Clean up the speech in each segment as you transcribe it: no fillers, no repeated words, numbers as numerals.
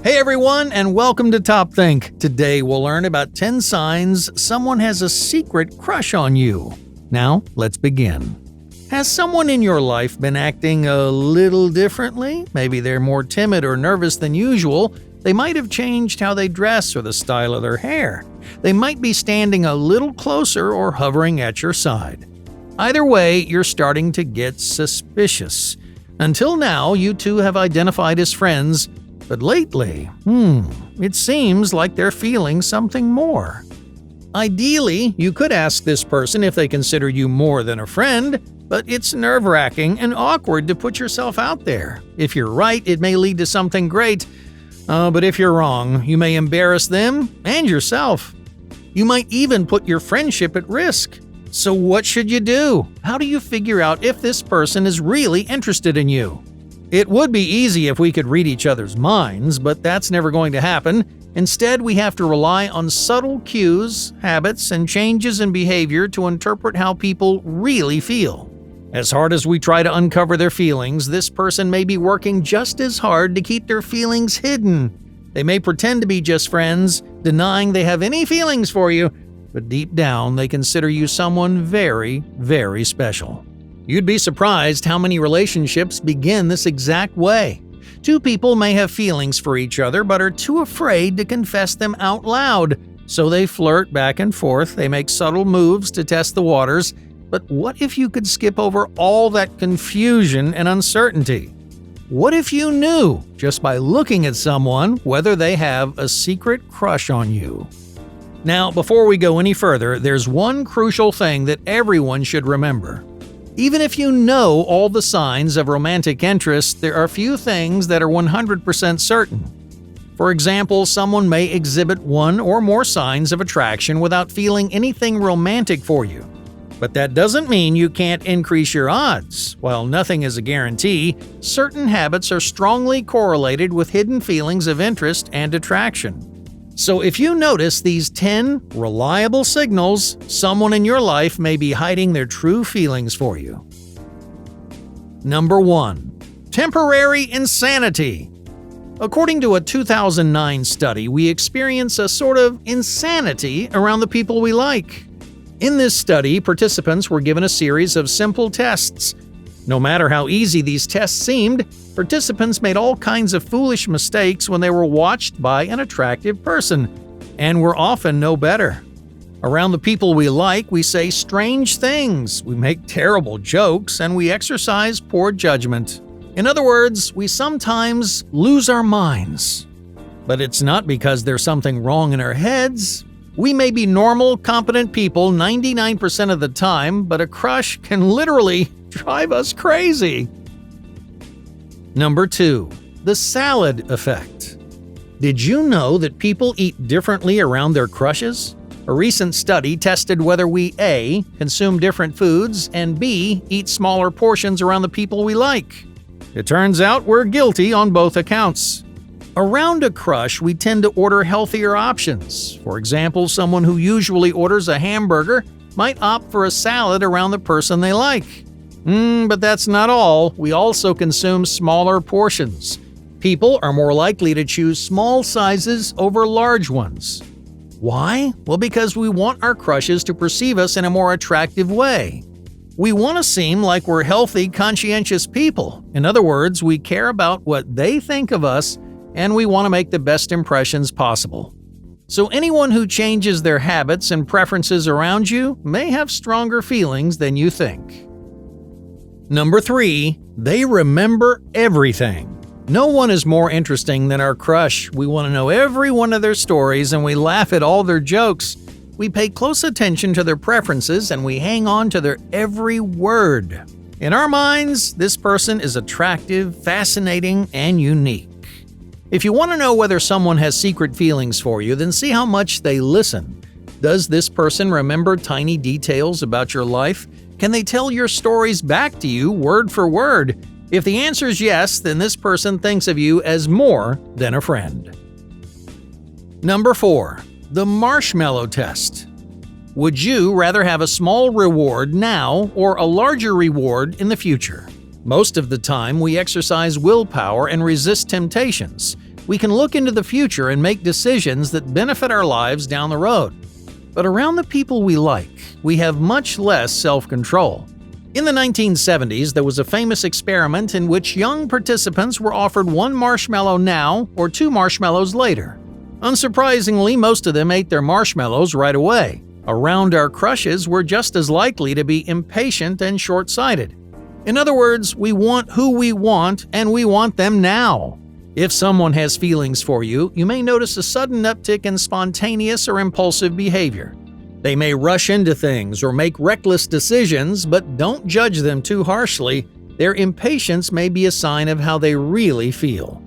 Hey everyone, and welcome to Top Think. Today we'll learn about 10 signs someone has a secret crush on you. Now, let's begin. Has someone in your life been acting a little differently? Maybe they're more timid or nervous than usual. They might have changed how they dress or the style of their hair. They might be standing a little closer or hovering at your side. Either way, you're starting to get suspicious. Until now, you two have identified as friends, but lately, it seems like they're feeling something more. Ideally, you could ask this person if they consider you more than a friend, but it's nerve-wracking and awkward to put yourself out there. If you're right, it may lead to something great, but if you're wrong, you may embarrass them and yourself. You might even put your friendship at risk. So what should you do? How do you figure out if this person is really interested in you? It would be easy if we could read each other's minds, but that's never going to happen. Instead, we have to rely on subtle cues, habits, and changes in behavior to interpret how people really feel. As hard as we try to uncover their feelings, this person may be working just as hard to keep their feelings hidden. They may pretend to be just friends, denying they have any feelings for you, but deep down they consider you someone very, very special. You'd be surprised how many relationships begin this exact way. Two people may have feelings for each other but are too afraid to confess them out loud, so they flirt back and forth, they make subtle moves to test the waters. But what if you could skip over all that confusion and uncertainty? What if you knew, just by looking at someone, whether they have a secret crush on you? Now, before we go any further, there's one crucial thing that everyone should remember. Even if you know all the signs of romantic interest, there are few things that are 100% certain. For example, someone may exhibit one or more signs of attraction without feeling anything romantic for you. But that doesn't mean you can't increase your odds. While nothing is a guarantee, certain habits are strongly correlated with hidden feelings of interest and attraction. So if you notice these 10 reliable signals, someone in your life may be hiding their true feelings for you. Number 1. Temporary insanity. According to a 2009 study, we experience a sort of insanity around the people we like. In this study, participants were given a series of simple tests. No matter how easy these tests seemed, participants made all kinds of foolish mistakes when they were watched by an attractive person, and were often no better. Around the people we like, we say strange things, we make terrible jokes, and we exercise poor judgment. In other words, we sometimes lose our minds. But it's not because there's something wrong in our heads. We may be normal, competent people 99% of the time, but a crush can literally drive us crazy. Number 2. The salad effect. Did you know that people eat differently around their crushes? A recent study tested whether we A. consume different foods and B. eat smaller portions around the people we like. It turns out we're guilty on both accounts. Around a crush, we tend to order healthier options. For example, someone who usually orders a hamburger might opt for a salad around the person they like. But that's not all. We also consume smaller portions. People are more likely to choose small sizes over large ones. Why? Well, because we want our crushes to perceive us in a more attractive way. We want to seem like we're healthy, conscientious people. In other words, we care about what they think of us, and we want to make the best impressions possible. So anyone who changes their habits and preferences around you may have stronger feelings than you think. Number 3. They remember everything. No one is more interesting than our crush. We want to know every one of their stories and we laugh at all their jokes. We pay close attention to their preferences and we hang on to their every word. In our minds, this person is attractive, fascinating, and unique. If you want to know whether someone has secret feelings for you, then see how much they listen. Does this person remember tiny details about your life? Can they tell your stories back to you word for word? If the answer is yes, then this person thinks of you as more than a friend. Number 4. The marshmallow test. Would you rather have a small reward now or a larger reward in the future? Most of the time, we exercise willpower and resist temptations. We can look into the future and make decisions that benefit our lives down the road. But around the people we like, we have much less self-control. In the 1970s, there was a famous experiment in which young participants were offered one marshmallow now or two marshmallows later. Unsurprisingly, most of them ate their marshmallows right away. Around our crushes, we're just as likely to be impatient and short-sighted. In other words, we want who we want and we want them now. If someone has feelings for you, you may notice a sudden uptick in spontaneous or impulsive behavior. They may rush into things or make reckless decisions, but don't judge them too harshly. Their impatience may be a sign of how they really feel.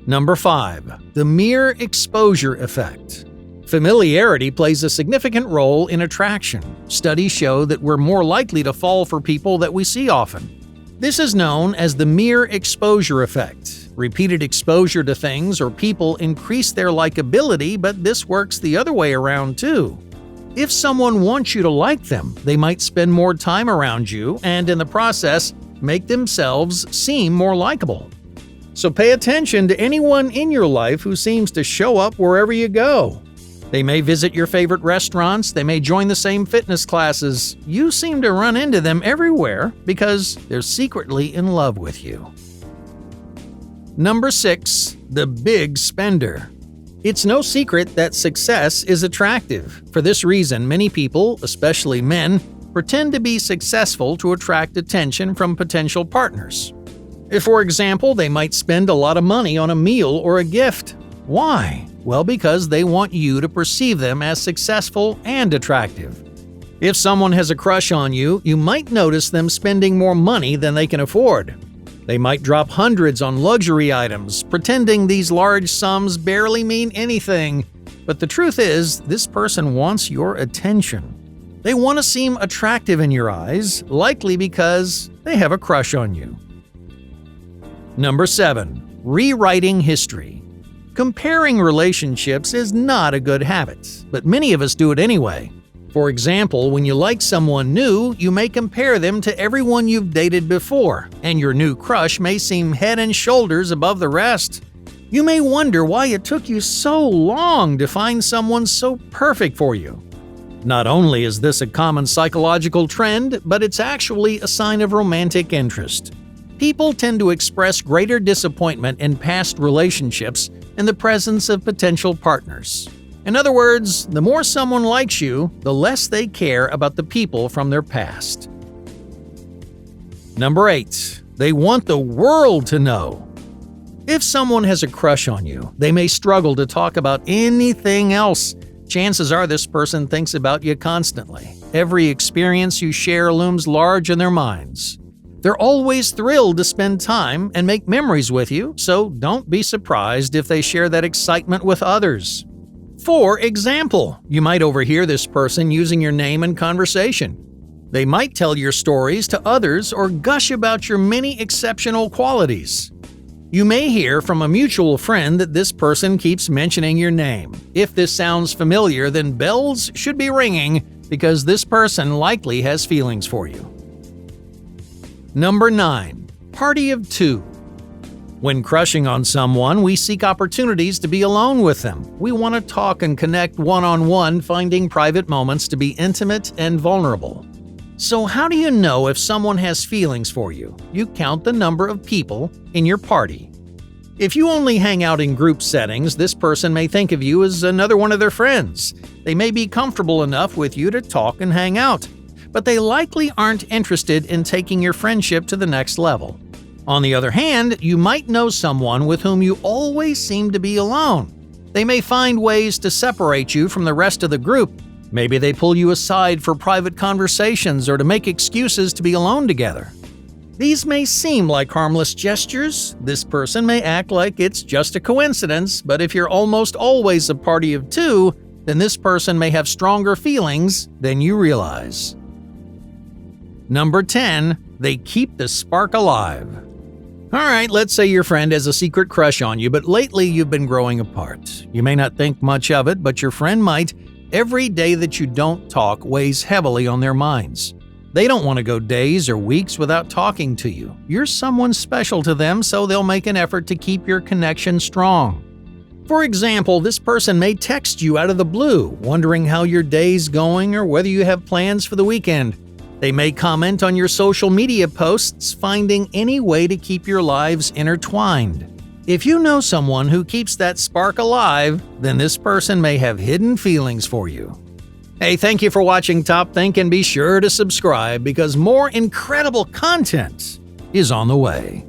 Number 5. The mere exposure effect. Familiarity plays a significant role in attraction. Studies show that we're more likely to fall for people that we see often. This is known as the mere exposure effect. Repeated exposure to things or people increase their likability, but this works the other way around too. If someone wants you to like them, they might spend more time around you and, in the process, make themselves seem more likable. So pay attention to anyone in your life who seems to show up wherever you go. They may visit your favorite restaurants, they may join the same fitness classes. You seem to run into them everywhere because they're secretly in love with you. Number 6. The big spender. It's no secret that success is attractive. For this reason, many people, especially men, pretend to be successful to attract attention from potential partners. For example, they might spend a lot of money on a meal or a gift. Why? Well, because they want you to perceive them as successful and attractive. If someone has a crush on you, you might notice them spending more money than they can afford. They might drop hundreds on luxury items, pretending these large sums barely mean anything. But the truth is, this person wants your attention. They want to seem attractive in your eyes, likely because they have a crush on you. Number 7. Rewriting history. Comparing relationships is not a good habit, but many of us do it anyway. For example, when you like someone new, you may compare them to everyone you've dated before, and your new crush may seem head and shoulders above the rest. You may wonder why it took you so long to find someone so perfect for you. Not only is this a common psychological trend, but it's actually a sign of romantic interest. People tend to express greater disappointment in past relationships in the presence of potential partners. In other words, the more someone likes you, the less they care about the people from their past. Number 8. They want the world to know. If someone has a crush on you, they may struggle to talk about anything else. Chances are this person thinks about you constantly. Every experience you share looms large in their minds. They're always thrilled to spend time and make memories with you, so don't be surprised if they share that excitement with others. For example, you might overhear this person using your name in conversation. They might tell your stories to others or gush about your many exceptional qualities. You may hear from a mutual friend that this person keeps mentioning your name. If this sounds familiar, then bells should be ringing because this person likely has feelings for you. Number 9. Party of 2. When crushing on someone, we seek opportunities to be alone with them. We want to talk and connect one-on-one, finding private moments to be intimate and vulnerable. So how do you know if someone has feelings for you? You count the number of people in your party. If you only hang out in group settings, this person may think of you as another one of their friends. They may be comfortable enough with you to talk and hang out, but they likely aren't interested in taking your friendship to the next level. On the other hand, you might know someone with whom you always seem to be alone. They may find ways to separate you from the rest of the group. Maybe they pull you aside for private conversations or to make excuses to be alone together. These may seem like harmless gestures. This person may act like it's just a coincidence, but if you're almost always a party of 2, then this person may have stronger feelings than you realize. Number 10. They keep the spark alive. Alright, let's say your friend has a secret crush on you, but lately you've been growing apart. You may not think much of it, but your friend might. Every day that you don't talk weighs heavily on their minds. They don't want to go days or weeks without talking to you. You're someone special to them, so they'll make an effort to keep your connection strong. For example, this person may text you out of the blue, wondering how your day's going or whether you have plans for the weekend. They may comment on your social media posts, finding any way to keep your lives intertwined. If you know someone who keeps that spark alive, then this person may have hidden feelings for you. Hey, thank you for watching Top Think, and be sure to subscribe because more incredible content is on the way.